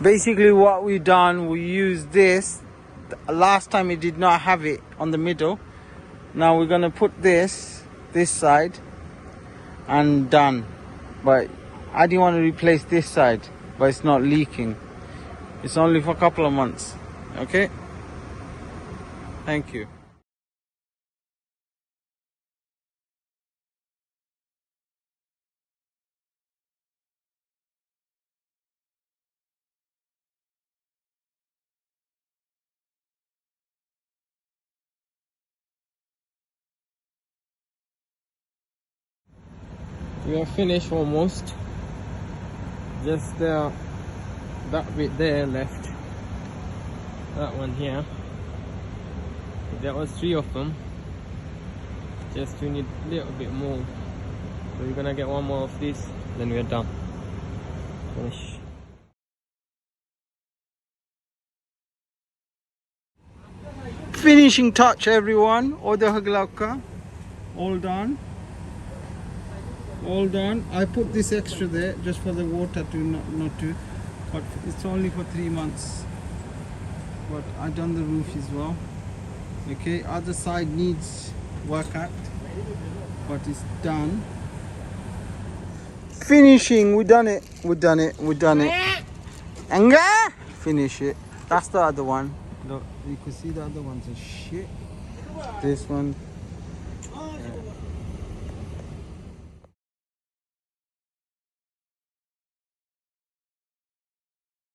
Basically what we done, we used this. Last time it did not have it on the middle. Now we're gonna put this side and done. But I didn't want to replace this side, but it's not leaking. It's only for a couple of months. Okay, thank you. We are finished almost. Just that bit there left. That one here. There was 3 of them. Just we need a little bit more. So we're gonna get one more of this, then we're done. Finish. Finishing touch, everyone. Order haglauka. All done. All done. I put this extra there just for the water to not to, but it's only for 3 months. But I done the roof as well. Okay, other side needs work at, but it's done. Finishing, we done it. Anga, finish it. That's the other one. Look, you can see the other ones are shit. This one.